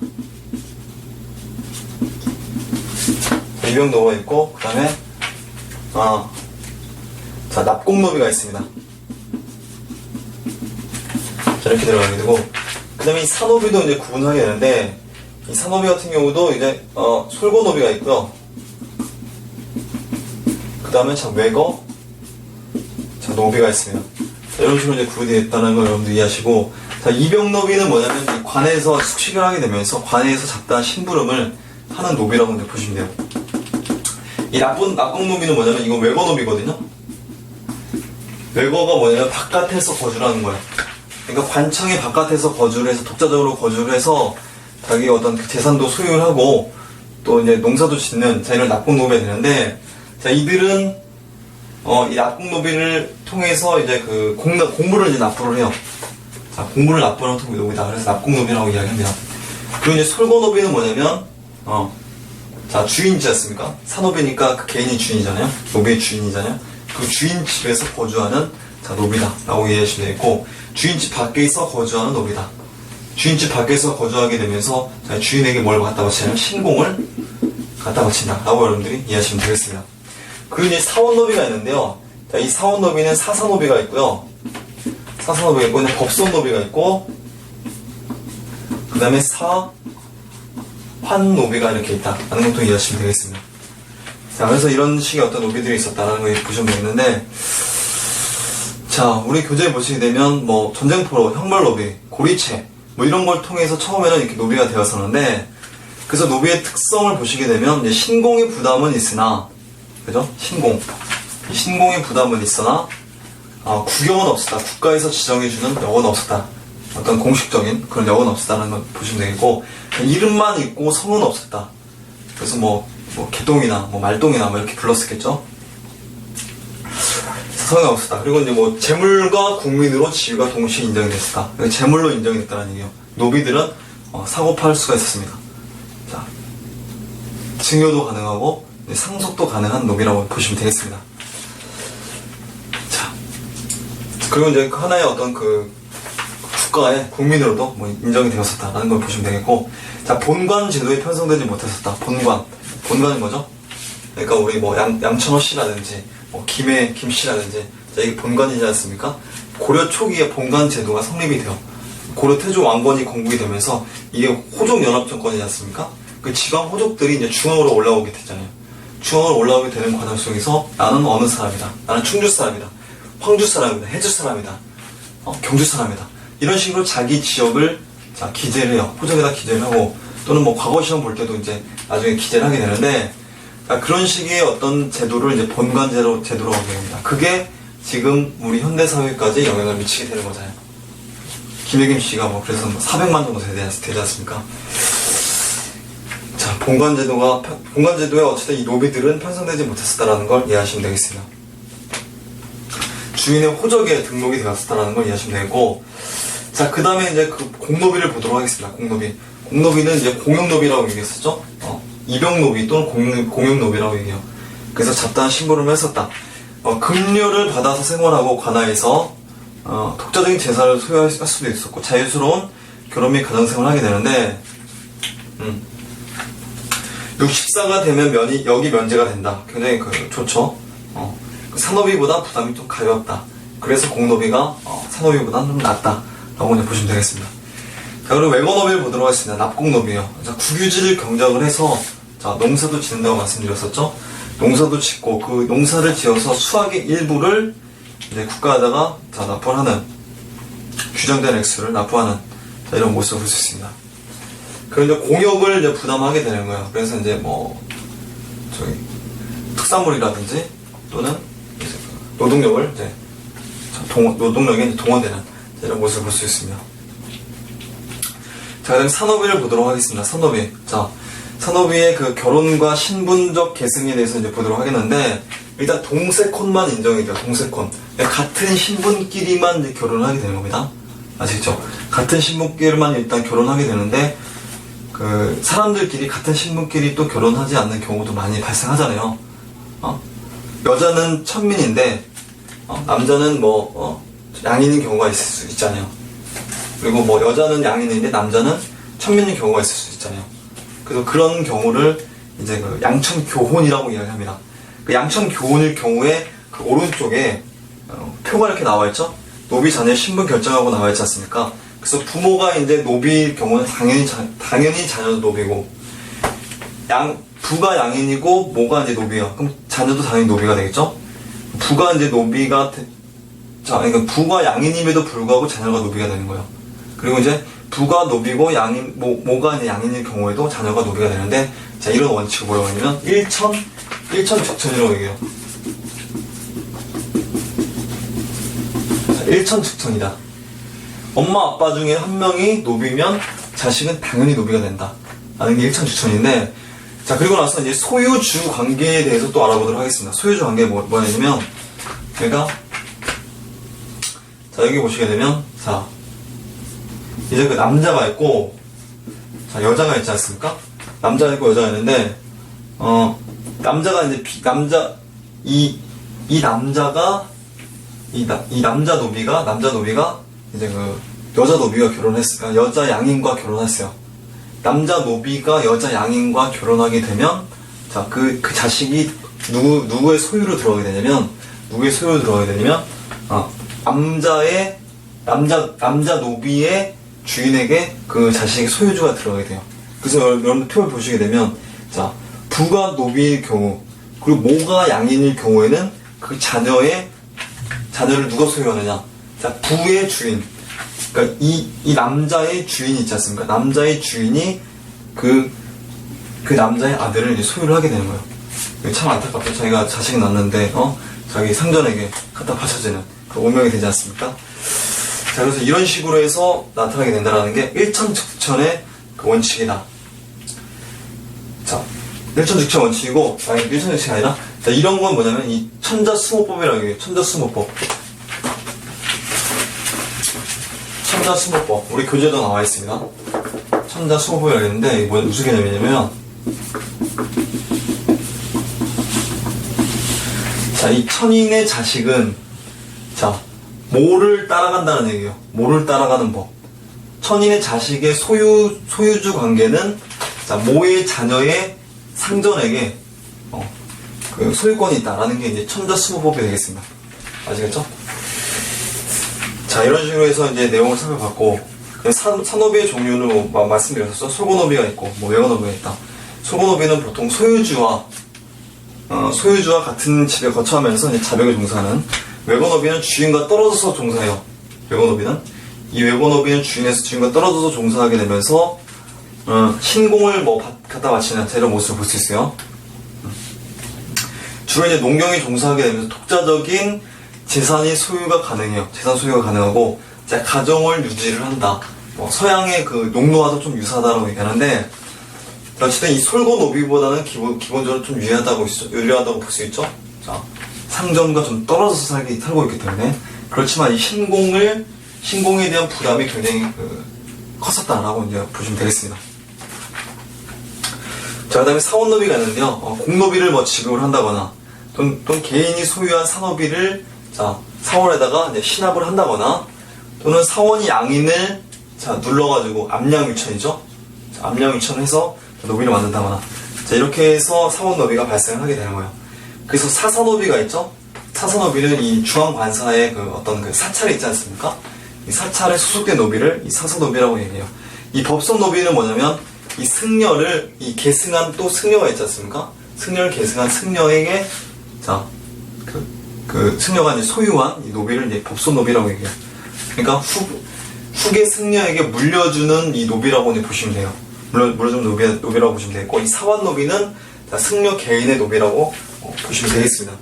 자, 이병노비가 있고, 그 다음에, 자, 납공노비가 있습니다. 자, 이렇게 들어가게 되고, 그 다음에 이 사노비도 이제 구분하게 되는데, 이 사노비 같은 경우도 이제, 솔고노비가 있고요. 그 다음에 자, 외거, 자, 노비가 있습니다. 자, 이런 식으로 이제 구분이 됐다는 걸 여러분들 이해하시고, 자, 이병노비는 뭐냐면, 관에서 숙식을 하게 되면서, 관에서 잡다한 심부름을 하는 노비라고 이제 보시면 돼요. 이 납공노비는 뭐냐면, 이건 외거노비거든요? 외거가 뭐냐면, 바깥에서 거주를 하는 거예요. 그러니까 관청의 바깥에서 거주를 해서, 독자적으로 거주를 해서, 자기 어떤 그 재산도 소유를 하고, 또 이제 농사도 짓는, 자, 이런 납공노비가 되는데, 자, 이들은, 이 납공노비를 통해서 이제 공물을 이제 납부를 해요. 자, 공물을 납부하는 노비다. 그래서 납공노비라고 이야기합니다. 그리고 이제 솔고노비는 뭐냐면, 자, 주인이지 않습니까? 사노비니까 그 개인이 주인이잖아요? 노비의 주인이잖아요? 그 주인 집에서 거주하는, 자, 노비다. 라고 이해하시면 되겠고, 주인집 밖에서 거주하는 노비다. 주인집 밖에서 거주하게 되면서, 자, 주인에게 뭘 갖다 바치냐면, 신공을 갖다 바친다. 라고 여러분들이 이해하시면 되겠습니다. 그리고 이제 사원노비가 있는데요. 자, 이 사원노비는 사사노비가 있고요. 사사노비가 있고, 법손노비가 있고, 그 다음에 환노비가 이렇게 있다. 라는 것도 이해하시면 되겠습니다. 자, 그래서 이런 식의 어떤 노비들이 있었다라는 걸 보시면 되겠는데, 자, 우리 교재에 보시게 되면, 뭐, 전쟁포로, 형벌노비, 고리채, 뭐 이런 걸 통해서 처음에는 이렇게 노비가 되었었는데, 그래서 노비의 특성을 보시게 되면, 이제 신공의 부담은 있으나, 그죠? 신공의 부담은 있으나, 국영은 없었다. 국가에서 지정해주는 여건 없었다. 어떤 공식적인 그런 여건 없었다는 걸 보시면 되겠고, 이름만 있고 성은 없었다. 그래서 뭐 개똥이나 말똥이나 이렇게 불렀었겠죠? 성이 없었다. 그리고 이제 뭐 재물과 국민으로 지위가 동시에 인정이 됐었다. 재물로 인정이 됐다는 얘기예요. 노비들은 사고 팔 수가 있었습니다. 자, 증여도 가능하고 상속도 가능한 노비라고 보시면 되겠습니다. 자, 그리고 이제 하나의 어떤 국가의 국민으로도 뭐 인정이 되었었다라는 걸 보시면 되겠고, 자, 본관 제도에 편성되지 못했었다. 본관은 뭐죠? 그러니까 우리 뭐 양천호 씨라든지 뭐 김 씨라든지, 자, 이게 본관이지 않습니까? 고려 초기에 본관 제도가 성립이 돼요. 고려 태조 왕건이 건국이 되면서 이게 호족 연합 정권이지 않습니까? 그 지방 호족들이 이제 중앙으로 올라오게 됐잖아요. 중앙으로 올라오게 되는 과정 속에서 나는 어느 사람이다. 나는 충주 사람이다. 황주 사람이다. 해주 사람이다. 경주 사람이다. 이런 식으로 자기 지역을 기재를 해요. 호적에다 기재를 하고, 또는 뭐 과거 시험 볼 때도 이제 나중에 기재를 하게 되는데, 그런 식의 어떤 제도를 이제 본관제도라고 얘기합니다. 그게 지금 우리 현대사회까지 영향을 미치게 되는 거잖아요. 김혜김 씨가 뭐 그래서 400만 정도 되지 않습니까? 자, 본관제도에 어쨌든 이 노비들은 편성되지 못했었다라는 걸 이해하시면 되겠습니다. 주인의 호적에 등록이 되었었다라는 걸 이해하시면 되고, 자, 그 다음에 이제 그 공노비를 보도록 하겠습니다. 공노비는 이제 공용노비라고 얘기했었죠? 입용노비 또는 공용노비라고 얘기해요. 그래서 잡다한 심부름을 했었다. 급료를 받아서 생활하고 관아에서 독자적인 재산을 소유할 수도 있었고 자유스러운 결혼 및 가정생활을 하게 되는데 64가 되면 여기 면제가 된다. 굉장히 좋죠. 산노비보다 부담이 좀 가볍다. 그래서 공노비가 산노비보다는 좀 낫다 라고 이제 보시면 되겠습니다. 자, 그리고 외거노비를 보도록 하겠습니다. 납공노비요. 자, 국유지를 경작을 해서 자, 농사도 짓는다고 말씀드렸었죠. 농사도 짓고 그 농사를 지어서 수확의 일부를 이제 국가에다가 자, 납부를 하는, 규정된 액수를 납부하는 자, 이런 모습을 볼 수 있습니다. 그리고 이제 공역을 이제 부담하게 되는 거예요. 그래서 이제 뭐 특산물이라든지 또는 이제 노동력을 이제 노동력에 이제 동원되는 자, 이런 모습을 볼 수 있습니다. 자, 그다음 산업비를 보도록 하겠습니다. 산업비. 자, 산업비의 그 결혼과 신분적 계승에 대해서 이제 보도록 하겠는데, 일단 동세콘만 인정이 돼요. 동세콘. 같은 신분끼리만 이제 결혼을 하게 되는 겁니다. 아시겠죠? 같은 신분끼리만 일단 결혼하게 되는데, 그 사람들끼리 같은 신분끼리 또 결혼하지 않는 경우도 많이 발생하잖아요. 여자는 천민인데 남자는 뭐 양인인 경우가 있을 수 있잖아요. 그리고 뭐 여자는 양인인데 남자는 천민인 경우가 있을 수 있잖아요. 그래서 그런 경우를 이제 그 양천교혼이라고 이야기합니다. 그 양천교혼일 경우에 그 오른쪽에 표가 이렇게 나와 있죠. 노비 자녀 신분 결정하고 나와 있지 않습니까? 그래서 부모가 이제 노비일 경우는 당연히 자녀도 노비고, 부가 양인이고 모가 이제 노비예요. 그럼 자녀도 당연히 노비가 되겠죠? 부가 이제 노비가 그러니까 부가 양인임에도 불구하고 자녀가 노비가 되는 거예요. 그리고 이제 부가 노비고 모가 이제 양인일 경우에도 자녀가 노비가 되는데, 자, 이런 원칙을 뭐라고 하냐면 일천즉천이라고 얘기해요. 자, 일천즉천이다. 엄마 아빠 중에 한 명이 노비면 자식은 당연히 노비가 된다 라는 게 일천즉천인데, 자, 그리고 나서 이제 소유주 관계에 대해서 또 알아보도록 하겠습니다. 소유주 관계가 뭐냐면, 제가 자, 여기 보시게 되면, 자, 이제 그 남자가 있고, 자, 여자가 있지 않습니까? 남자가 있고 여자가 있는데, 남자가 이제 이 남자가 남자 노비가 이제 그 여자 노비가 결혼했으니까 여자 양인과 결혼했어요. 남자 노비가 여자 양인과 결혼하게 되면, 자, 그 자식이 누구의 소유로 들어가게 되냐면, 남자 노비의 주인에게 그 자식의 소유주가 들어가게 돼요. 그래서 여러분들 표를 보시게 되면, 자, 부가 노비일 경우, 그리고 모가 양인일 경우에는 그 자녀를 누가 소유하느냐? 자, 부의 주인. 그러니까 이 남자의 주인이 있지 않습니까? 남자의 주인이 그 남자의 아들을 이제 소유를 하게 되는 거예요. 참 안타깝죠. 자기가 자식이 낳는데, 자기 상전에게 갖다 바쳐지는 그 오명이 되지 않습니까? 자, 그래서 이런 식으로 해서 나타나게 된다는 게 일천즉천의 그 원칙이다. 자, 일천즉천 원칙이고, 일천즉천이 아니라, 자, 이런 건 뭐냐면, 이 천자수모법이라고 얘기해요. 천자수모법. 천자수모법. 우리 교재도 나와 있습니다. 천자수모법이라고 했는데, 이게 무슨 개념이냐면, 자, 이 천인의 자식은, 자, 모를 따라간다는 얘기예요. 모를 따라가는 법. 천인의 자식의 소유주 관계는, 자, 모의 자녀의 상전에게 그 소유권이 있다라는 게 이제 천자수모법이 되겠습니다. 아시겠죠? 자, 이런 식으로 해서 이제 내용을 살펴봤고, 산노비의 종류는 말씀드렸었죠. 솔고노비가 있고, 외거노비가 있다. 솔고노비는 보통 소유주와 같은 집에 거처하면서 이제 자백을 종사하는, 외거노비는 주인과 떨어져서 종사해요. 외거노비는 주인과 떨어져서 종사하게 되면서 신공을 갖다 바치는 이런 모습을 볼 수 있어요. 주로 이제 농경에 종사하게 되면서 독자적인 재산이 소유가 가능해요. 재산 소유가 가능하고, 자, 가정을 유지를 한다. 서양의 그 농노와도 좀 유사하다고 얘기하는데, 어쨌든 이 솔고노비보다는 기본적으로 좀 유리하다고 볼 수 있죠. 자, 상점과 좀 떨어져서 살고 있기 때문에. 그렇지만 이 신공에 대한 부담이 굉장히 컸었다라고 이제 보시면 되겠습니다. 자, 그 다음에 사원노비가 있는데요. 공노비를 뭐 지급을 한다거나, 또는 개인이 소유한 산업비를, 자, 사원에다가 이제 신압을 한다거나, 또는 사원이 양인을, 자, 눌러가지고 암양유천이죠. 자, 암양유천을 해서 노비를 만든다거나, 자, 이렇게 해서 사원노비가 발생을 하게 되는 거예요. 그래서 사사노비가 있죠. 사사노비는 이 중앙관사의 어떤 그 사찰이 있지 않습니까? 이 사찰에 소속된 노비를 이 사사노비라고 얘기해요. 이 법성노비는 뭐냐면, 이 승려를, 이 계승한 또 승려가 있지 않습니까? 승려를 계승한 승려에게, 자, 승려가 이제 소유한 이 노비를 이제 법소노비라고 얘기해요. 그러니까 후계 승려에게 물려주는 이 노비라고 이제 보시면 돼요. 물려주는 노비라고 보시면 되겠고, 이 사완노비는 승려 개인의 노비라고 보시면 되겠습니다.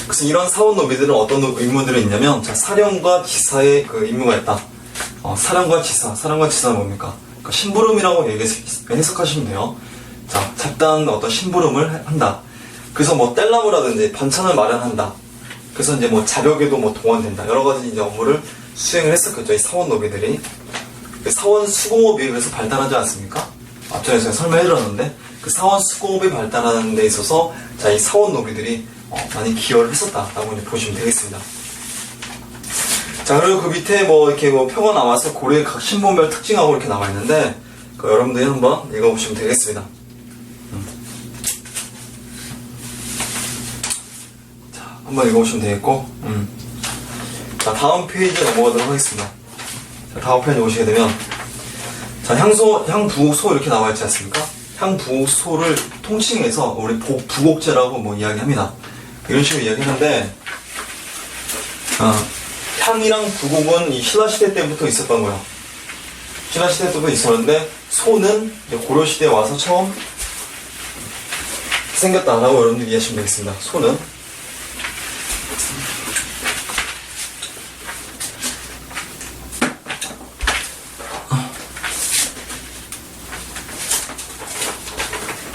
그래서 이런 사원노비들은 어떤 의무들이 있냐면, 자, 사령과 지사의 그 임무가 있다. 사령과 지사는 뭡니까? 그러니까 심부름이라고 해석하시면 돼요. 자, 잡다한 어떤 심부름을 한다. 그래서 뭐 뗄나무라든지 반찬을 마련한다. 그래서 이제 뭐 자력에도 뭐 동원된다. 여러 가지 이제 업무를 수행을 했었겠죠. 이 사원노비들이. 사원 수공업이 그래서 발달하지 않습니까? 앞전에 제가 설명해드렸는데, 그 사원 수공업이 발달하는 데 있어서, 자, 이 사원노비들이 많이 기여를 했었다라고 이제 보시면 되겠습니다. 자, 그리고 그 밑에 뭐 이렇게 뭐 표가 나와서 고려의 각 신분별 특징하고 이렇게 나와 있는데, 여러분들이 한번 읽어보시면 되겠습니다. 자, 한번 읽어보시면 되겠고, 자, 다음 페이지 넘어가도록 하겠습니다. 자, 다음 페이지 오시게 되면, 자, 향부곡소 이렇게 나와 있지 않습니까? 향부곡소를 통칭해서 우리 부곡제라고 뭐 이야기합니다. 이런 식으로 이야기하는데, 향이랑 부곡은 이 신라시대 때부터 있었던 거예요. 신라시대 때부터 있었는데, 소는 고려시대에 와서 처음 생겼다라고 여러분들이 이해하시면 되겠습니다. 소는.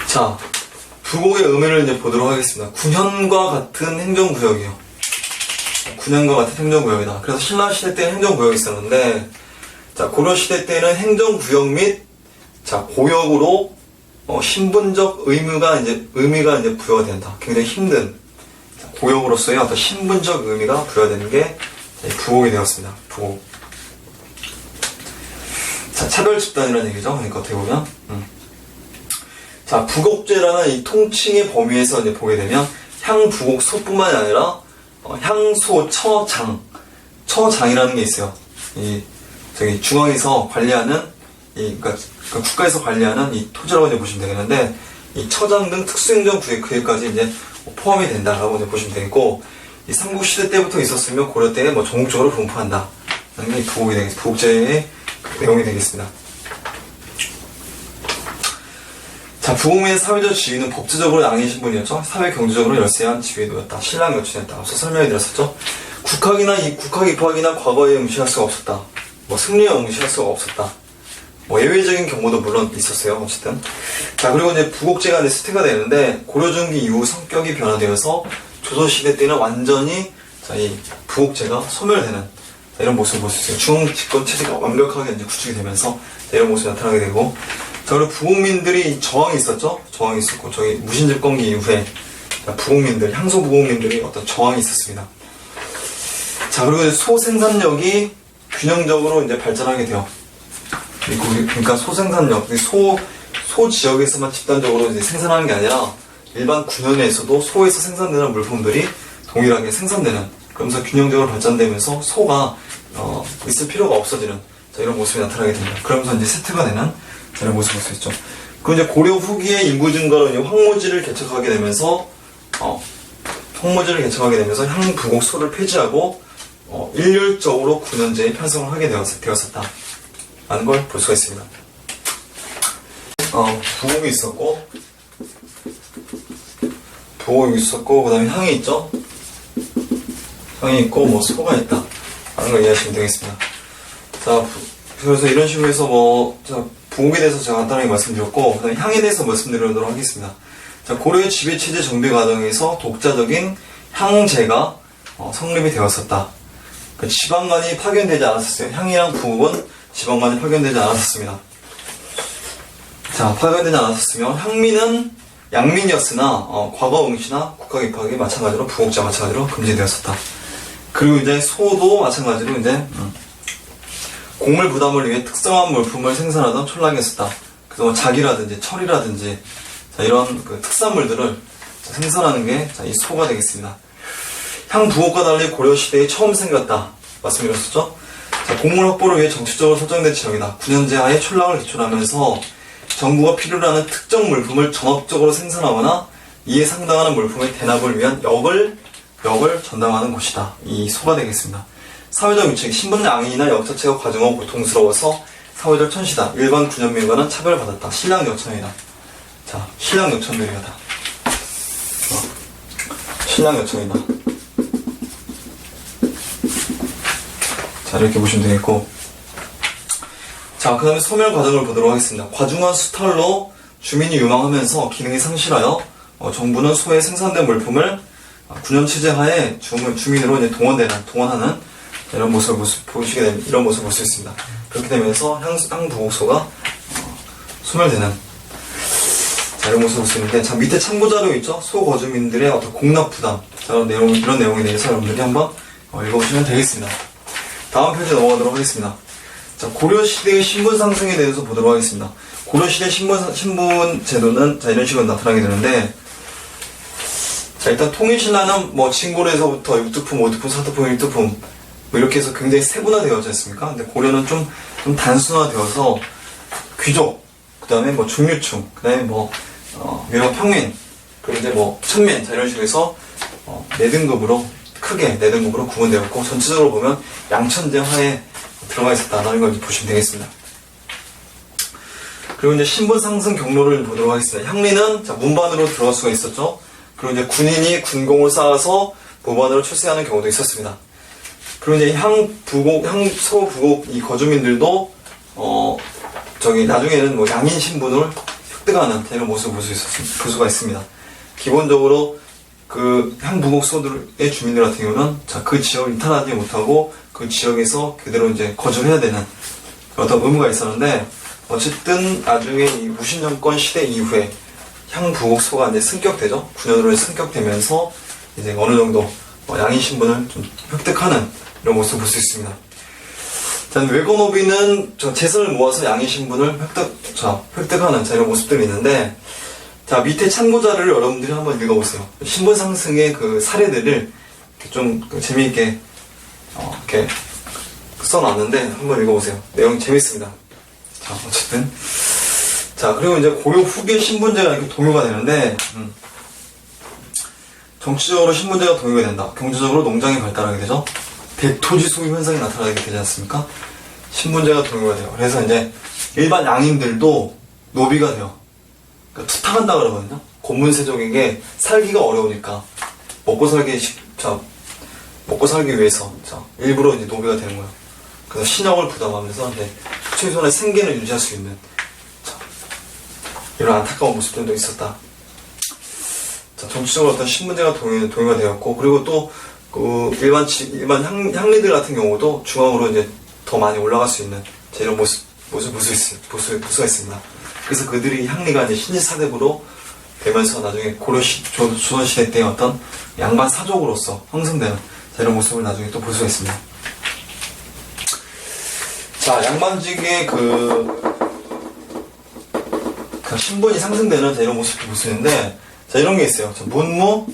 자, 부곡의 의미를 이제 보도록 하겠습니다. 9년과 같은 행정구역이에요. 9년과 같은 행정구역이다. 그래서 신라시대 때는 행정구역이 있었는데, 자, 고려시대 때는 행정구역 및, 자, 고역으로, 신분적 의미가 이제 부여가 된다. 굉장히 힘든, 자, 고역으로서의 어떤 신분적 의미가 부여되는 게 부곡이 되었습니다. 부곡. 자, 차별 집단이라는 얘기죠. 그러니까 어떻게 보면. 자, 부곡제라는 이 통칭의 범위에서 이제 보게 되면, 향부곡소뿐만이 아니라, 처장이라는 게 있어요. 저기 중앙에서 관리하는, 그러니까 국가에서 관리하는 이 토지라고 이제 보시면 되겠는데, 이 처장 등 특수행정구역까지 이제 포함이 된다라고 이제 보시면 되겠고, 이 삼국시대 때부터 있었으면 고려 때 뭐 전국적으로 분포한다. 라는 게 부곡제의 내용이 되겠습니다. 자, 부곡 및 사회적 지위는 법제적으로 양인 신분이었죠. 사회 경제적으로 열세한 지위도였다. 신랑 여친이었다. 앞서 설명해 드렸었죠. 국학 입학이나 과거에 응시할 수가 없었다. 뭐 승리에 응시할 수가 없었다. 뭐 예외적인 경우도 물론 있었어요. 어쨌든. 자, 그리고 이제 부곡제가 이제 수퇴가 되는데, 고려 중기 이후 성격이 변화되어서 조선시대 때는 완전히, 자, 이 부곡제가 소멸되는, 자, 이런 모습을 볼 수 있어요. 중앙 집권 체제가 완벽하게 이제 구축이 되면서, 자, 이런 모습이 나타나게 되고, 자, 그리고 부곡민들이 저항이 있었죠? 저항이 있었고, 저기 무신집권기 이후에, 자, 향소 부곡민들이 어떤 저항이 있었습니다. 자, 그리고 이제 소생산력이 균형적으로 이제 발전하게 돼요. 그러니까 소생산력, 소 지역에서만 집단적으로 이제 생산하는 게 아니라, 일반 군현에서도 소에서 생산되는 물품들이 동일하게 생산되는, 그러면서 균형적으로 발전되면서 소가, 있을 필요가 없어지는, 자, 이런 모습이 나타나게 됩니다. 그러면서 이제 세트가 되는, 자, 이런 모습을 볼 수 있죠. 그리고 이제 고려 후기의 인구 증가로 이제 황무지를 개척하게 되면서, 향부곡소를 폐지하고, 일률적으로 군현제에 편성을 하게 되었었다. 라는 걸 볼 수가 있습니다. 부곡이 있었고, 부곡이 있었고, 그 다음에 향이 있죠? 향이 있고, 뭐, 소가 있다. 라는 걸 이해하시면 되겠습니다. 자, 그래서 이런 식으로 해서 자, 부곡에 대해서 제가 간단하게 말씀드렸고, 그 다음에 향에 대해서 말씀드리도록 하겠습니다. 자, 고려의 지배체제 정비 과정에서 독자적인 향제가 성립이 되었었다. 그 지방간이 파견되지 않았었어요. 향이랑 부곡은 지방간이 파견되지 않았었습니다. 자, 파견되지 않았었으면 향민은 양민이었으나 과거 응시나 국학 입학이 마찬가지로 부곡자 마찬가지로 금지되었었다. 그리고 이제 소도 마찬가지로 이제 곡물 부담을 위해 특성한 물품을 생산하던 촌락이었었다. 그래서 뭐 작이라든지 철이라든지 자, 이런 그 특산물들을 생산하는 게 이 소가 되겠습니다. 향 부곡과 달리 고려 시대에 처음 생겼다. 말씀드렸었죠? 자, 곡물 확보를 위해 정치적으로 설정된 지역이다. 9년제 하에 촌락을 기초하면서 정부가 필요로 하는 특정 물품을 전업적으로 생산하거나 이에 상당하는 물품의 대납을 위한 역을 전담하는 곳이다. 이 소가 되겠습니다. 사회적 위치, 신분 양인이나 역 자체가 과중하고 고통스러워서 사회적 천시다. 일반 군현민과는 차별받았다. 신랑 여천이다. 자, 신랑 여천들이다. 신랑 여천이다. 자, 이렇게 보시면 되겠고. 자, 그 다음에 소멸 과정을 보도록 하겠습니다. 과중한 수탈로 주민이 유망하면서 기능이 상실하여 정부는 소에 생산된 물품을 9년 체제 하에 주민으로 이제 동원하는 이런 모습을 보시게 되면 이런 모습을 볼 수 있습니다. 그렇게 되면서 향부곡소가 소멸되는 자, 이런 모습을 볼 수 있는데, 자, 밑에 참고 자료 있죠? 소거주민들의 어떤 공납 부담. 자, 이런 내용에 대해서 여러분들이 한번 읽어보시면 되겠습니다. 다음 페이지 넘어가도록 하겠습니다. 자, 고려시대의 신분 상승에 대해서 보도록 하겠습니다. 고려시대 신분 제도는 자, 이런 식으로 나타나게 되는데, 자, 일단 통일신라는 뭐 진골에서부터 6두품, 5두품, 4두품, 1두품 뭐 이렇게 해서 굉장히 세분화되어져 있습니까? 근데 고려는 좀 단순화되어서 귀족, 그 다음에 뭐 중류층, 그 다음에 뭐 유명 평민, 그리고 이제 뭐 천민, 자, 이런 식으로 해서 크게 4등급으로 구분되었고, 전체적으로 보면 양천제 하에 들어가 있었다는 걸 보시면 되겠습니다. 그리고 이제 신분 상승 경로를 보도록 하겠습니다. 향리는 자, 문반으로 들어갈 수가 있었죠. 그리고 이제 군인이 군공을 쌓아서 무반으로 출세하는 경우도 있었습니다. 그리고 이제 서부국 이 거주민들도 나중에는 뭐 양인 신분을 획득하는 이런 모습을 볼 수가 있습니다. 기본적으로 그 향부곡소들의 주민들 같은 경우는 자, 그 지역을 이탈하지 못하고 그 지역에서 그대로 이제 거주를 해야 되는 어떤 의무가 있었는데, 어쨌든 나중에 이 무신정권 시대 이후에 향부곡소가 이제 승격되죠. 9년으로 승격되면서 이제 어느 정도 양인 신분을 좀 획득하는 이런 모습을 볼 수 있습니다. 자, 외건오비는 재산을 모아서 양인 신분을 획득하는 이런 모습들이 있는데, 자, 밑에 참고자료를 여러분들이 한번 읽어보세요. 신분 상승의 그 사례들을 좀 재미있게 이렇게 써놨는데 한번 읽어보세요. 내용 재밌습니다. 자, 어쨌든 자, 그리고 이제 고려 후기에 신분제가 이렇게 동요가 되는데, 정치적으로 신분제가 동요가 된다. 경제적으로 농장이 발달하게 되죠. 대토지 소유 현상이 나타나게 되지 않습니까? 신분제가 동요가 돼요. 그래서 이제 일반 양인들도 노비가 돼요. 그러니까 투탁한다 그러거든요. 고문세족에게 살기가 어려우니까 먹고 살기 위해서 일부러 이제 노비가 되는 거예요. 그래서 신역을 부담하면서 이제 최소한의 생계를 유지할 수 있는 이런 안타까운 모습들도 있었다. 자, 정치적으로 어떤 신분제가 동요가 되었고, 그리고 또 그 일반 향리들 같은 경우도 중앙으로 이제 더 많이 올라갈 수 있는 이런 모습 볼 수가 있습니다. 그래서 그들이 향리가 이제 신지사대부로 되면서 나중에 조선시대 때 어떤 양반 사족으로서 형성되는 이런 모습을 나중에 또 볼 수가 있습니다. 자, 양반직의 그 신분이 상승되는 이런 모습도 볼 수 있는데, 자, 이런 게 있어요. 자, 문무,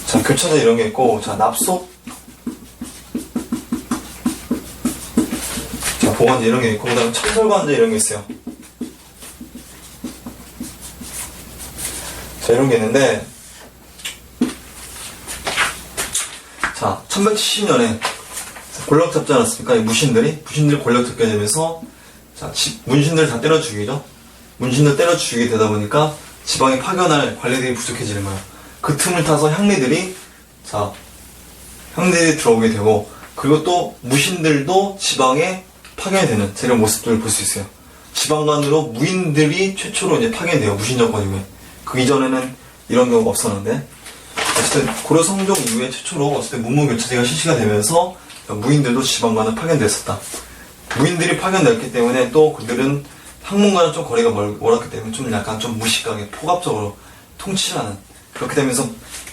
자, 교차자 이런 게 있고, 자, 납속, 자, 보관제 이런 게 있고, 그 다음에 첨설관제 이런 게 있어요. 자, 이런 게 있는데, 자, 1170년에 권력 잡지 않았습니까? 이 무신들이 권력 잡게 되면서, 자, 문신들 다 때려 죽이죠? 문신을 때려 죽이게 되다 보니까 지방이 파견할 관리들이 부족해지는 거예요. 그 틈을 타서 향리들이 들어오게 되고, 그리고 또 무신들도 지방에 파견이 되는 이런 모습들을 볼 수 있어요. 지방간으로 무인들이 최초로 이제 파견이 돼요. 무신 정권 이후에. 그 이전에는 이런 경우가 없었는데, 어쨌든 고려 성종 이후에 최초로 어쨌든 문무교체제가 실시가 되면서 무인들도 지방간으로 파견됐었다. 무인들이 파견됐기 때문에 또 그들은 학문과는 좀 거리가 멀었기 때문에 좀 약간 좀 무식하게 포갑적으로 통치하는, 그렇게 되면서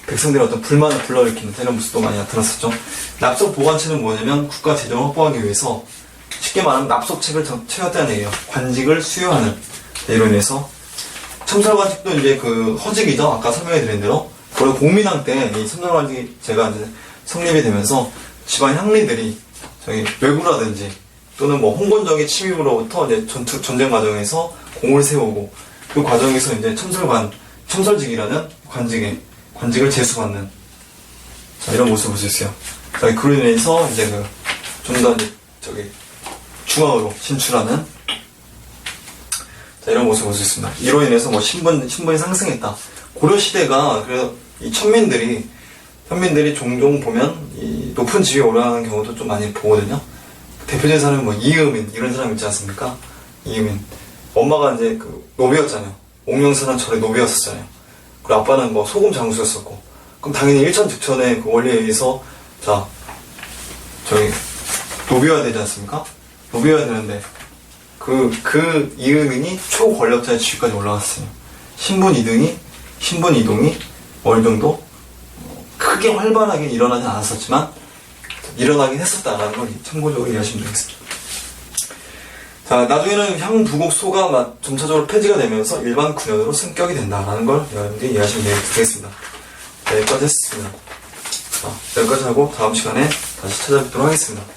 백성들의 어떤 불만을 불러일으키는 이런 모습도 많이 나타났었죠. 납속 보관체는 뭐냐면 국가 재정을 확보하기 위해서 쉽게 말하면 납속책을 채웠다는 얘기예요. 관직을 수여하는. 이로 인해서 첨설관직도 이제 그 허직이죠. 아까 설명해 드린 대로 고려 공민왕 때 이 첨설관직제가 이제 성립이 되면서 지방 향리들이 왜구라든지 또는 뭐 홍건적의 침입으로부터 이제 전쟁 과정에서 공을 세우고, 그 과정에서 이제 첨설직이라는 관직을 제수받는 이런 모습을 볼 수 있어요. 그로 인해서 이제 좀 더 중앙으로 진출하는 이런 모습을 볼 수 있습니다. 이로 인해서 뭐 신분이 상승했다. 고려 시대가 그래서 이 현민들이 종종 보면 이 높은 지위에 올라가는 경우도 좀 많이 보거든요. 대표적인 사람은 뭐 이음인 이런 사람 있지 않습니까? 이음인 엄마가 이제 노비였잖아요. 옥명선한 절의 노비였었잖아요. 그리고 아빠는 뭐 소금 장수였었고, 그럼 당연히 일천즉천의 그 원리에 의해서 노비여야 되지 않습니까? 노비여야 되는데 그 이음인이 초권력자의 지위까지 올라갔어요. 신분 이동이 어느 정도 크게 활발하게 일어나진 않았었지만 일어나긴 했었다라는 걸 참고적으로 이해하시면 되겠습니다. 나중에는 향부곡소가 점차적으로 폐지가 되면서 일반 군현으로 승격이 된다라는 걸 여러분들이 이해하시면 되겠습니다. 여기까지 했습니다. 여기까지 하고 다음 시간에 다시 찾아뵙도록 하겠습니다.